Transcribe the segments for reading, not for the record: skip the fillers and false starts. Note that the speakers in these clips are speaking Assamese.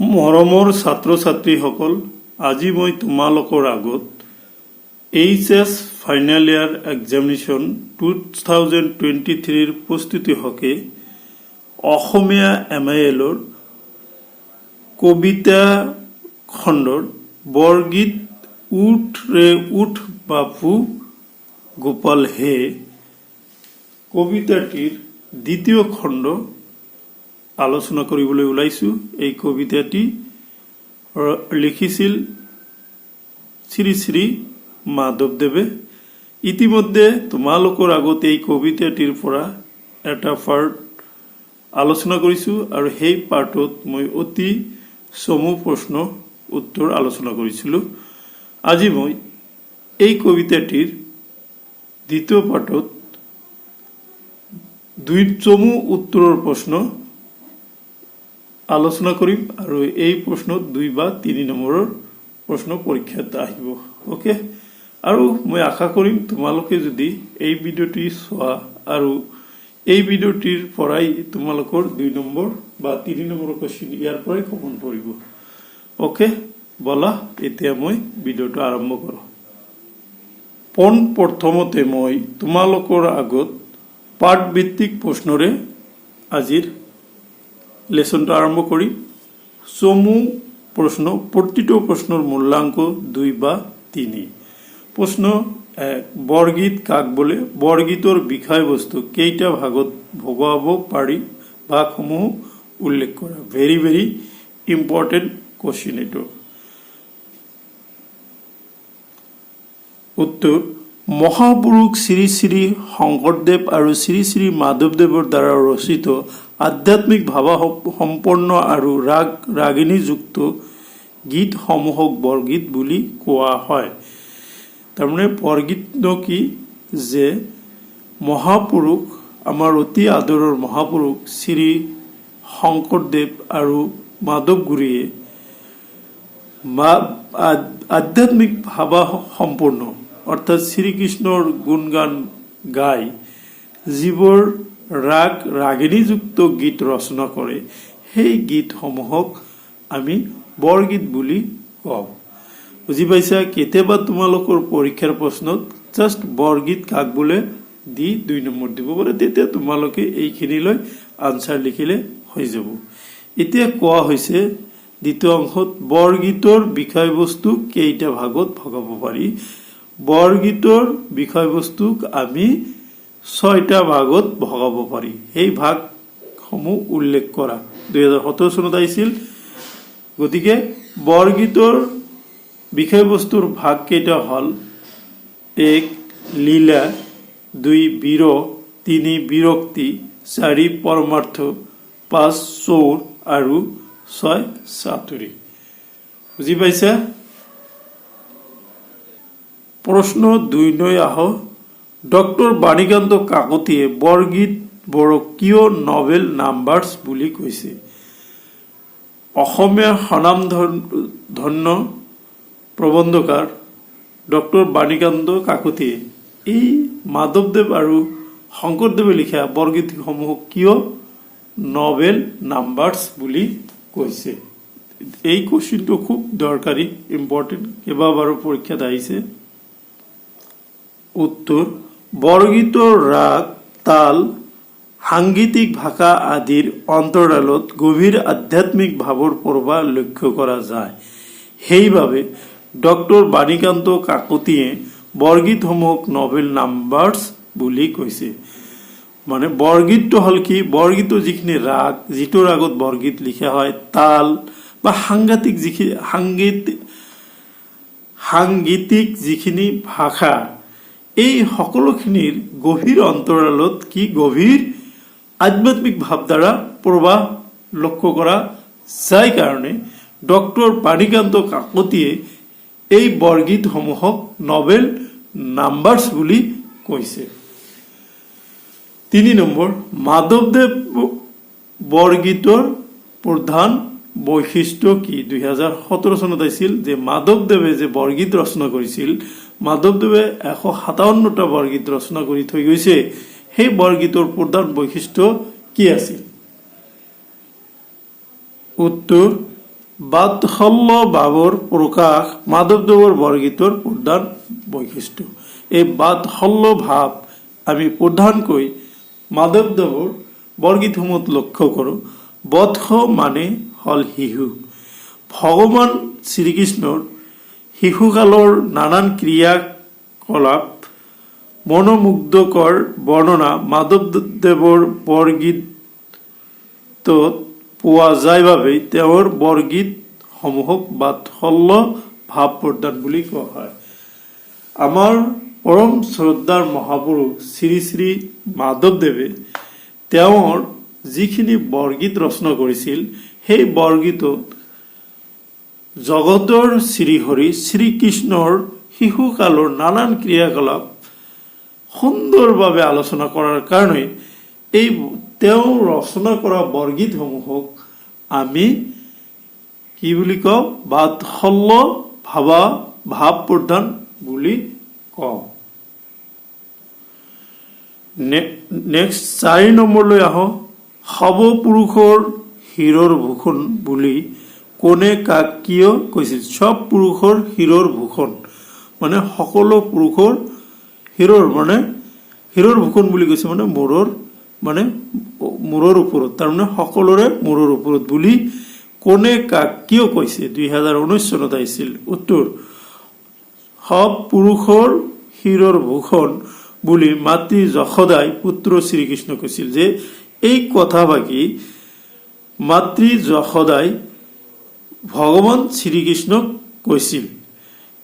মৰমৰ ছাত্ৰ ছাত্ৰীসকল, আজি মই তোমালোকৰ আগত HS ফাইনেল ইয়াৰ এক্সামিনেশ্যন 2023 প্ৰস্তুতি হকে অসমীয়া MIL-ৰ কবিতা খণ্ডৰ বৰগীত উঠ ৰে উঠ বাপু গোপাল হে কবিতাটিৰ দ্বিতীয় খণ্ড আলোচনা কৰিবলৈ ওলাইছো। এই কবিতাটি লিখিছিল শ্ৰী শ্ৰী মাধৱদেৱে। ইতিমধ্যে তোমালোকৰ আগত এই কবিতাটিৰ পৰা এটা পাৰ্ট আলোচনা কৰিছো আৰু সেই পাৰ্টত মই অতি চমু প্ৰশ্ন উত্তৰ আলোচনা কৰিছিলো। আজি মই এই কবিতাটিৰ দ্বিতীয় পাৰ্টত দুই চমু উত্তৰৰ প্ৰশ্ন আলোচনা কৰিম আৰু এই প্ৰশ্নত 2 বা 3 নম্বৰৰ প্ৰশ্ন পৰীক্ষাত আহিব। ওকে, আৰু মই আশা কৰিম তোমালোকে যদি এই ভিডিঅ'টি চোৱা আৰু এই ভিডিঅ'টিৰ পৰাই তোমালোকৰ 2 নম্বৰ বা 3 নম্বৰৰ কোৱেশ্চন ইয়াৰ পৰাই কমন পৰিব। ওকে, বলা এতিয়া মই ভিডিঅ'টো আৰম্ভ কৰোঁ। প্ৰথমতে মই তোমালোকৰ আগত পাঠ ভিত্তিক প্ৰশ্নৰে আজিৰ লেসনটো আৰম্ভ কৰি চমু প্ৰশ্ন, প্ৰতিটো প্ৰশ্নৰ মূল্যাংক 2 বা 3। প্ৰশ্ন 1, বৰগীত কাক বোলে? বৰগীতৰ বিষয়বস্তু কেইটা ভাগত ভগাব পাৰি? ভাগসমূহ উল্লেখ কৰা। ভেৰি ভেৰি ইম্পৰ্টেণ্ট কোৱেশ্চন এইটো। উত্তৰ, মহাপুৰুষ শ্ৰী শ্ৰী শংকৰদেৱ আৰু শ্ৰী শ্ৰী মাধৱদেৱৰ দ্বাৰা ৰচিত আধ্যাত্মিক ভাৱসম্পন্ন আৰু ৰাগিণীযুক্ত গীতসমূহক বৰগীত বুলি কোৱা হয়। তাৰমানে বৰগীত কি যে মহাপুৰুষ, আমাৰ অতি আদৰৰ মহাপুৰুষ শ্ৰী শংকৰদেৱ আৰু মাধৱগুৰুৱে আধ্যাত্মিক ভাৱসম্পন্ন অৰ্থাৎ শ্ৰীকৃষ্ণৰ গুণগান গাই যিবোৰ ৰাগিণীযুক্ত গীত ৰচনা কৰে, সেই গীতসমূহক আমি বৰগীত বুলি কওঁ। বুজি পাইছা? কেতিয়াবা তোমালোকৰ পৰীক্ষাৰ প্ৰশ্নত জাষ্ট বৰগীত কাক বোলে দি 2 নম্বৰ দিব পাৰে, তেতিয়া তোমালোকে এইখিনিলৈ আনসাৰ লিখিলে হৈ যাব। এতিয়া কোৱা হৈছে দ্বিতীয় অংশত বৰগীতৰ বিষয়বস্তু কেইটা ভাগত ভগাব পাৰি? বৰগীতৰ বিষয়বস্তুক আমি 6টা ভাগত ভগাব পাৰি। সেই ভাগসমূহ উল্লেখ কৰা। 2017 চনত আহিছিল। গতিকে বৰগীতৰ বিষয়বস্তুৰ ভাগ কেইটা হল: 1 লীলা, 2 বিৰহ, 3 বিৰক্তি, 4 পৰমাৰ্থ, 5 চৌৰ আৰু 6 চাতুৰী। বুজি পাইছা? প্ৰশ্ন 2 লৈ আহো। ডক্টৰ বাণীকান্ত কাকতিয়ে বৰগীতবোৰক কিয় নভেল নাম্বাৰছ বুলি কৈছে? অসমীয়া স্বনামধন্য প্ৰবন্ধকাৰ ডক্টৰ বাণীকান্ত কাকতিয়ে এই মাধৱদেৱ আৰু শংকৰদেৱে লিখা বৰগীতসমূহক কিয় নভেল নাম্বাৰছ বুলি কৈছে? এই কোৱেশ্চনটো খুব দৰকাৰী, ইম্পৰ্টেণ্ট, কেইবাবাৰো পৰীক্ষাত আহিছে। উত্তৰ, বৰগীতৰ ৰাগ, তাল, সাংগীতিক ভাষা আদিৰ অন্তৰালত গভীৰ আধ্যাত্মিক ভাৱৰ প্ৰভাৱ লক্ষ্য কৰা যায়। সেইবাবে ডক্টৰ বাণীকান্ত কাকতিয়ে বৰগীতসমূহক নভেল নাম্বাৰছ বুলি কৈছে। মানে বৰগীতটো হল কি? বৰগীতৰ যিখিনি ৰাগ, যিটো ৰাগত বৰগীত লিখা হয়, তাল বা সাংগীতিক যিখিনি ভাষা, এই সকলোখিনিৰ গভীৰ অন্তৰালত কি গভীৰ আধ্যাত্মিক ভাৱ দ্বাৰা প্ৰভাৱ লক্ষ্য কৰা যায় কাৰণে ডক্টৰ বাণীকান্ত কাকতিয়ে এই বৰগীতসমূহক নভেল নাম্বাৰছ বুলি কৈছে। 3 নম্বৰ, মাধৱদেৱ বৰগীতৰ প্ৰধান বৈশিষ্ট্য কি? 2017 চনত আছিল যে মাধৱদেৱে যে বৰগীত ৰচনা কৰিছিল, মাধৱদেৱে 157টা বৰগীত ৰচনা কৰি থৈ গৈছে। সেই বৰগীতৰ প্ৰধান বৈশিষ্ট্য কি আছিল? উত্তৰ, বাৎসল্য ভাৱৰ প্ৰকাশ মাধৱদেৱৰ বৰগীতৰ প্ৰধান বৈশিষ্ট্য। এই বাৎসল্য ভাৱ আমি প্ৰধানকৈ মাধৱদেৱৰ বৰগীতসমূহত লক্ষ্য কৰোঁ। বৎস মানে হ'ল শিশু। ভগৱান শ্ৰীকৃষ্ণৰ শিশুকালৰ নানান ক্ৰিয়াকলাপ মনোমুগ্ধকৰ বৰ্ণনা মাধৱদেৱৰ বৰগীতত পোৱা যায় বাবেই তেওঁৰ বৰগীতসমূহক বাৎসল্য ভাৱ প্ৰদান বুলি কোৱা হয়। আমাৰ পৰম শ্ৰদ্ধাৰ মহাপুৰুষ শ্ৰী শ্ৰী মাধৱদেৱে তেওঁৰ যিখিনি বৰগীত ৰচনা কৰিছিল, সেই বৰগীতত জগতৰ শ্ৰীহৰি শ্ৰীকৃষ্ণৰ শিশুকালৰ নানান ক্ৰিয়াকলাপ সুন্দৰভাৱে আলোচনা কৰাৰ কাৰণে এই তেওঁ ৰচনা কৰা বৰগীতসমূহক আমি কি বুলি কওঁ? বাৎসল্য ভাৱ প্ৰদান বুলি কওঁ। নেক্সট 4 নম্বৰলৈ আহোঁ। সৰ্বপুৰুষৰ শিৰৰ ভূষণ বুলি কোনে কাক কিয় কৈছিল? চব পুৰুষৰ শিৰৰ ভূষণ মানে সকলো পুৰুষৰ শিৰৰ ভূষণ বুলি কৈছে মানে মূৰৰ ওপৰত, তাৰমানে সকলোৰে মূৰৰ ওপৰত বুলি কোনে কাক কিয় কৈছে? 2019 চনত আহিছিল। উত্তৰ: সব পুৰুষৰ শিৰৰ ভূষণ বুলি মাতৃ যশোদাই পুত্ৰ শ্ৰীকৃষ্ণ কৈছিল। যে এই কথাভাগি মাতৃ যশোদাই ভগৱান শ্ৰীকৃষ্ণক কৈছিল।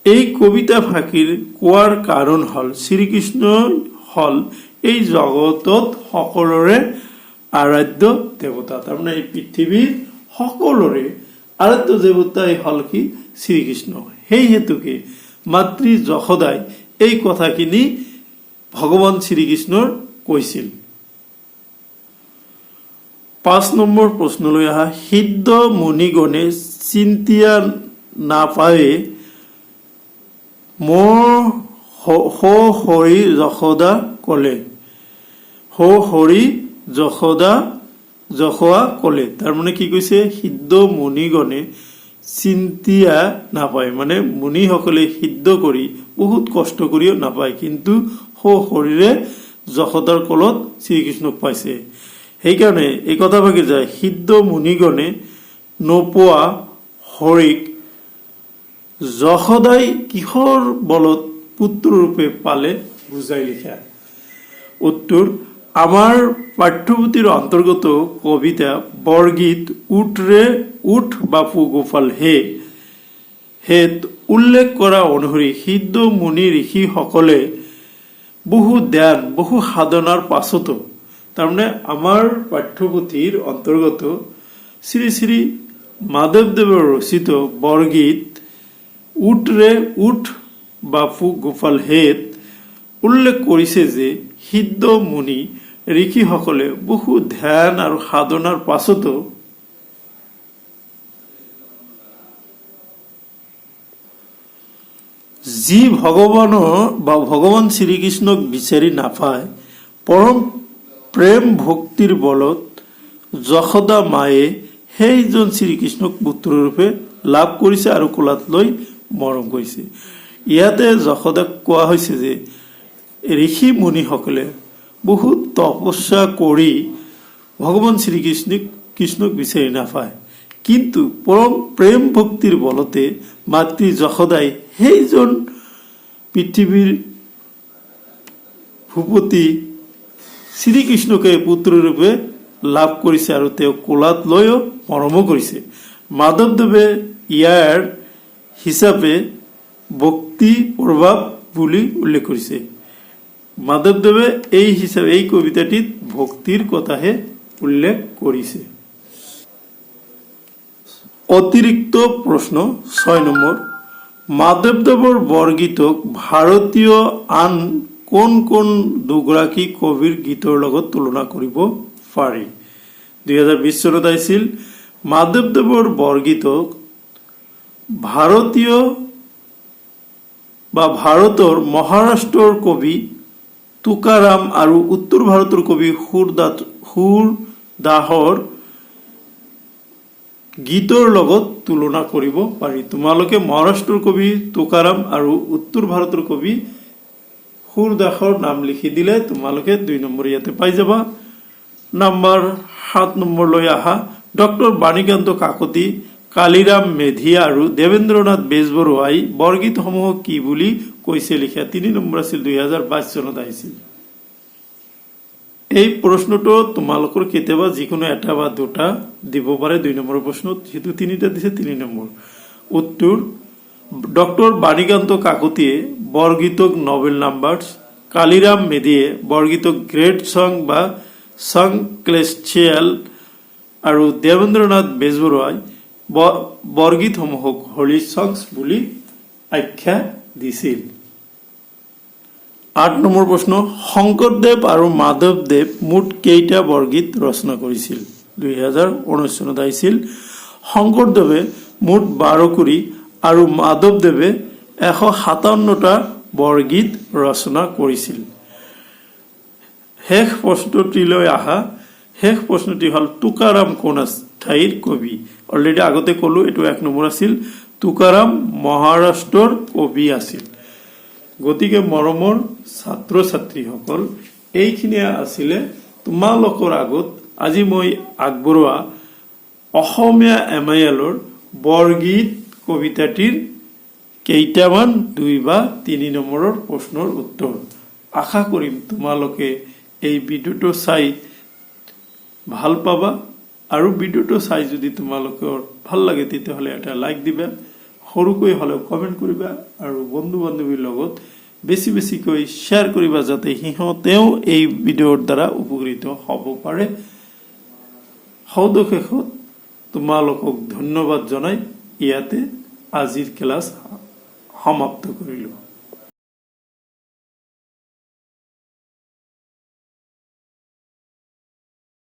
এই কবিতা ফাঁকিৰ কোৱাৰ কাৰণ হ'ল শ্ৰীকৃষ্ণ হ'ল এই জগতত সকলোৰে আৰাধ্য দেৱতা, তাৰমানে এই পৃথিৱীৰ সকলোৰে আৰাধ্য দেৱতাই হ'ল কি? শ্ৰীকৃষ্ণ। সেই হেতুকে মাতৃ যশোদাই এই কথাখিনি ভগৱান শ্ৰীকৃষ্ণৰ কৈছিল। 5 নম্বৰ প্ৰশ্নলৈ আহা। সিদ্ধ মুনিগণে চিন্তিয়া নাপায়ে মোৰ হৰি যশোদা কলে। হৰি যশোৱা কলে, তাৰমানে কি কৈছে? সিদ্ধ মুনিগণে চিন্তিয়া নাপায়, মানে মুনিসকলে সিদ্ধ কৰি বহুত কষ্ট কৰিও নাপায়, কিন্তু শৰীৰে যশোদাৰ কলত শ্ৰীকৃষ্ণক পাইছে। সেইকাৰণে এই কথা ভাগি যায়, সিদ্ধ মুনিগণে নোপোৱা হৰিক যশোদাই কিহৰ বলত পুত্ৰৰূপে পালে? বুজাই লিখা। উত্তৰ: আমাৰ পাঠ্যপুথিৰ অন্তৰ্গত কবিতা বৰগীত উঠ বাপু গোপাল হেত উল্লেখ কৰা অনুসৰি সিদ্ধ মুনি ঋষিসকলে বহু ধ্যান বহু সাধনাৰ পাছতো, তাৰমানে আমাৰ পাঠ্যপুথিৰ অন্তৰ্গত শ্ৰী শ্ৰী মাধৱদেৱৰ ৰচিত বৰগীত উঠ বাপু গোপাল হেত উল্লেখ কৰিছে যে সিদ্ধ মুনি ঋষিসকলে বহু ধ্যান আৰু সাধনাৰ পাছতো যি ভগৱান শ্ৰীকৃষ্ণক বিচাৰি নাপায়, পৰম প্ৰেম ভক্তিৰ বলত যশোদা মায়ে সেইজন শ্ৰীকৃষ্ণক পুত্ৰৰূপে লাভ কৰিছে আৰু কোলাত লৈ মৰম কৰিছে। ইয়াতে যশোদাক কোৱা হৈছে যে ঋষি মুনিসকলে বহুত তপস্যা কৰি ভগৱান শ্ৰীকৃষ্ণক বিচাৰি নাপায়, কিন্তু পৰম প্ৰেম ভক্তিৰ বলতে মাতৃ যশোদাই সেইজন পৃথিৱীৰ ভূপতি শ্ৰীকৃষ্ণকে পুত্ৰৰূপে লাভ কৰিছে আৰু তেওঁ কোলাত লৈও মৰমো কৰিছে। মাধৱদেৱে ইয়াৰ হিচাপে ভক্তি প্ৰভাৱ বুলি উল্লেখ কৰিছে। মাধৱদেৱে এই কবিতাটিত ভক্তিৰ কথাহে উল্লেখ কৰিছে। অতিৰিক্ত প্ৰশ্ন 6 নম্বৰ। মাধৱদেৱৰ বৰগীতক ভাৰতীয় আন কোন দুগৰাকী কবিৰ গীতৰ লগত তুলনা কৰিব পাৰি? 2020 চনত আহিছিল। মাধৱদেৱৰ বৰগীতক ভাৰতৰ মহাৰাষ্ট্ৰৰ কবি তুকাৰাম আৰু উত্তৰ ভাৰতৰ কবি সুৰদাসৰ গীতৰ লগত তুলনা কৰিব পাৰি। তোমালোকে মহাৰাষ্ট্ৰৰ কবি তুকাৰাম আৰু উত্তৰ ভাৰতৰ কবি সুৰদাসৰ নাম লিখি দিলে তোমালোকে 2 নম্বৰ ইয়াতে পাই যাবা। নাম্বাৰ 7 নম্বৰলৈ আহা। ডক্টৰ বাণীকান্ত কাকতি, কালিৰাম মেধিয়া আৰু দেৱেন্দ্ৰনাথ বেজবৰুৱাই বৰগীতসমূহক কি বুলি কৈছে লিখা। 3 নম্বৰ আছিল 2022 চনত আহিছিল। এই প্ৰশ্নটো তোমালোকৰ কেতিয়াবা যিকোনো এটা বা দুটা দিব পাৰে 2 নম্বৰ প্ৰশ্নত, যেহেতু 3টা দিছে 3 নম্বৰ। উত্তৰ ডক্টৰ বাণীকান্ত কাকতিয়ে বৰগীতক নবেল নাম্বাৰছ, কালিৰাম মেধিয়ে বৰগীতক গ্ৰেট সং বা সং ক্লেছিয়েল আৰু দেৱেন্দ্ৰনাথ বেজবৰুৱাই বৰগীতসমূহক হলি সংস বুলি আখ্যা দিছিল। 8 নম্বৰ প্ৰশ্ন, শংকৰদেৱ আৰু মাধৱদেৱ মুঠ কেইটা বৰগীত ৰচনা কৰিছিল? 2019 চনত আহিছিল। শংকৰদেৱে মুঠ 12 কৰি আৰু মাধৱদেৱে 157টা বৰগীত ৰচনা কৰিছিল। শেষ প্ৰশ্নটিলৈ আহা। শেষ প্ৰশ্নটি হল তুকাৰাম কোন ঠাইৰ কবি? অলৰেডি আগতে কলো, এইটো 1 নম্বৰ আছিল। তুকাৰাম মহাৰাষ্ট্ৰৰ কবি আছিল। গতিকে মৰমৰ ছাত্ৰ ছাত্ৰীসকল, এইখিনিয়ে আছিলে তোমালোকৰ আগত আজি মই আগবঢ়োৱা অসমীয়া MIL-ৰ বৰগীত কবিতাটিৰ কেইটামান 2 বা 3 নম্বৰৰ প্ৰশ্নৰ উত্তৰ। আশা কৰিম তোমালোকে এই ভিডিঅ'টো চাই ভাল পাবা, আৰু ভিডিঅ'টো চাই যদি তোমালোকৰ ভাল লাগে তেতিয়াহ'লে এটা লাইক দিবা, সৰুকৈ হ'লেও কমেণ্ট কৰিবা, আৰু বন্ধু বান্ধৱীৰ লগত বেছি বেছিকৈ শ্বেয়াৰ কৰিবা যাতে সিহঁতেও এই ভিডিঅ'ৰ দ্বাৰা উপকৃত হ'ব পাৰে। সৌদশেষত তোমালোকক ধন্যবাদ জনাই ইয়াতে আজিৰ ক্লাছ সমাপ্ত কৰিলোঁ।